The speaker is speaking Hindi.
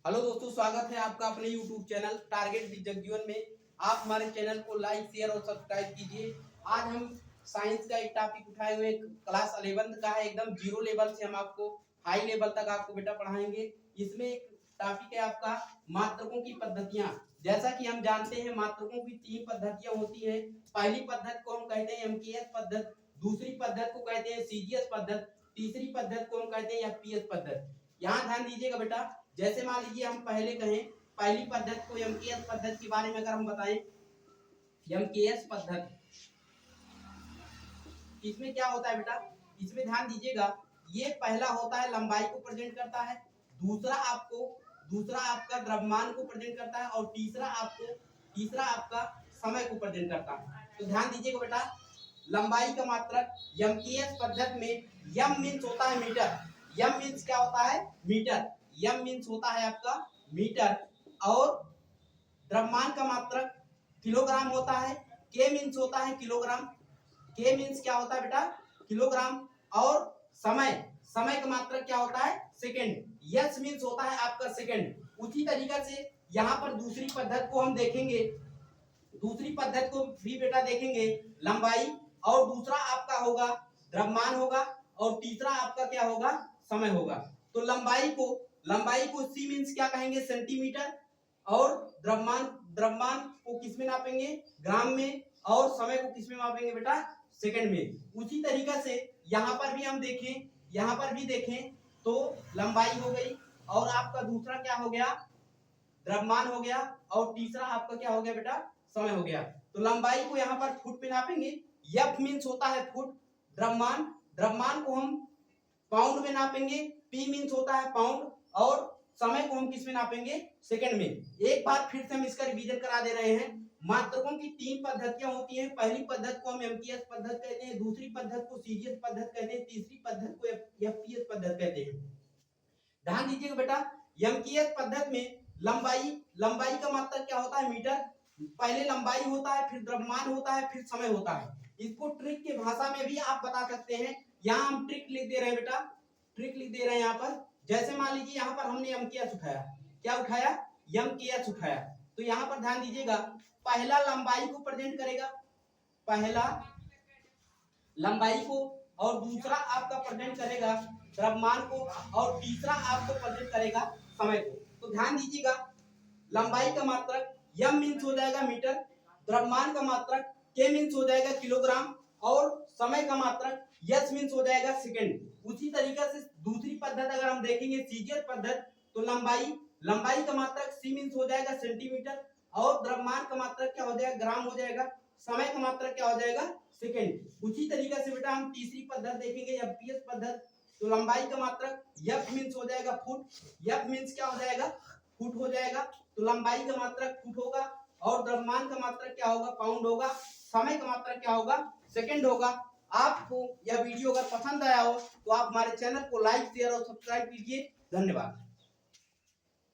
हेलो दोस्तों, स्वागत है आपका अपने YouTube channel target with Jagjivan में। आप हमारे चैनल को लाइक, शेयर और सब्सक्राइब कीजिए। आज हम साइंस का एक टॉपिक उठाए हुए क्लास 11 का है। एकदम जीरो लेवल से हम आपको हाई लेवल तक आपको बेटा पढ़ाएंगे। इसमें एक टॉपिक है आपका मात्रकों की पद्धतियां। जैसा कि हम जानते हैं मात्रकों की 3 पद्धतियां होती हैं। पहली पद्धति को हम कहते हैं MKS पद्धति, दूसरी पद्धति को कहते हैं CGS पद्धति, तीसरी पद्धति को हम कहते हैं FPS पद्धति। यहाँ ध्यान दीजिएगा बेटा, जैसे मान लीजिए हम पहले कहें पहली पद्धति को MKS पद्धति के बारे में अगर हम बताएं, MKS पद्धति इसमें क्या होता है बेटा, इसमें ध्यान दीजिएगा, ये पहला होता है लंबाई को प्रेजेंट करता है, दूसरा आपका द्रव्यमान को प्रेजेंट करता है और तीसरा आपका समय को प्रेजेंट करता है। तो ध्यान दीजिएगा बेटा, लंबाई का मात्रक MKS पद्धति में m मीन्स होता है मीटर। m मीन्स क्या होता है? मीटर। m मीन्स होता है आपका मीटर और द्रव्यमान का मात्रक किलोग्राम होता है। k मीन्स होता है किलोग्राम। k मीन्स क्या होता है बेटा? किलोग्राम। और समय का मात्रक क्या होता है? सेकंड। s मीन्स होता है आपका सेकंड। उसी तरीके से यहाँ पर दूसरी पद्धति को हम देखेंगे, दूसरी पद्धति को भी बेटा देखेंगे। लंबाई और दूसरा आपका होगा द्रव्यमान होगा और तीसरा आपका क्या होगा? समय होगा। तो लंबाई को c मीन्स क्या कहेंगे? सेंटीमीटर। और द्रव्यमान को किस में नापेंगे? ग्राम में। और समय को किस में मापेंगे बेटा? सेकंड में। उसी तरीका से यहाँ पर भी देखें तो लंबाई हो गई और आपका दूसरा क्या हो गया? द्रव्यमान हो गया और तीसरा आपका क्या हो गया बेटा? समय हो गया। तो लंबाई को यहाँ पर फुट में नापेंगे। F मीन्स होता है फुट। द्रव्यमान को हम पाउंड में नापेंगे। P मीन्स होता है पाउंड और समय को हम किस में नापेंगे? सेकंड में। एक बार फिर से हम इसका रिवीजन करा दे रहे हैं। मात्रकों की 3 पद्धतियां होती हैं। पहली पद्धति को हम MKS पद्धति कहते हैं, दूसरी पद्धति को CGS पद्धति कहते हैं, तीसरी पद्धति को FPS पद्धति कहते हैं। ध्यान दीजिएगा बेटा, MKS पद्धति में लंबाई का मात्रक क्या होता है? मीटर। पहले लंबाई होता है, फिर द्रव्यमान होता है, फिर समय होता है। इसको ट्रिक के भाषा में भी आप बता सकते हैं। यहाँ हम ट्रिक लिख दे रहे हैं बेटा, ट्रिक लिख दे रहे हैं यहाँ पर। जैसे मान लीजिए यहाँ पर हमने MKS उठाया, क्या उठाया? MKS उठाया। तो यहाँ पर ध्यान दीजिएगा, पहला लंबाई को प्रेजेंट करेगा, पहला लंबाई को, और दूसरा आपका प्रेजेंट करेगा द्रव्यमान को, और तीसरा आपको प्रेजेंट करेगा समय को। तो ध्यान दीजिएगा, लंबाई का मात्रक m मीन्स हो जाएगा मीटर, द्रव्यमान का मात्रक k मीन्स हो जाएगा किलोग्राम और समय का मात्रक s मीन्स हो जाएगा सेकंड। उसी तरीके से दूसरी पद्धति अगर हम देखेंगे CGS पद्धति, तो लंबाई का मात्रक c मीन्स हो जाएगा सेंटीमीटर और द्रव्यमान का मात्रक क्या हो जाएगा? ग्राम हो जाएगा। समय का मात्रक क्या हो जाएगा? सेकंड। उसी तरीके से बेटा हम तीसरी पद्धति देखेंगे FPS पद्धति। तो लंबाई का मात्रक F मीन्स हो जाएगा फुट। F मीन्स क्या हो जाएगा? फुट हो जाएगा। तो लंबाई का मात्रक फुट होगा और द्रव्यमान का मात्रक क्या होगा? पाउंड होगा। समय का मात्रक क्या होगा? सेकंड होगा। आपको यह वीडियो अगर पसंद आया हो तो आप हमारे चैनल को लाइक, शेयर और सब्सक्राइब कीजिए। धन्यवाद।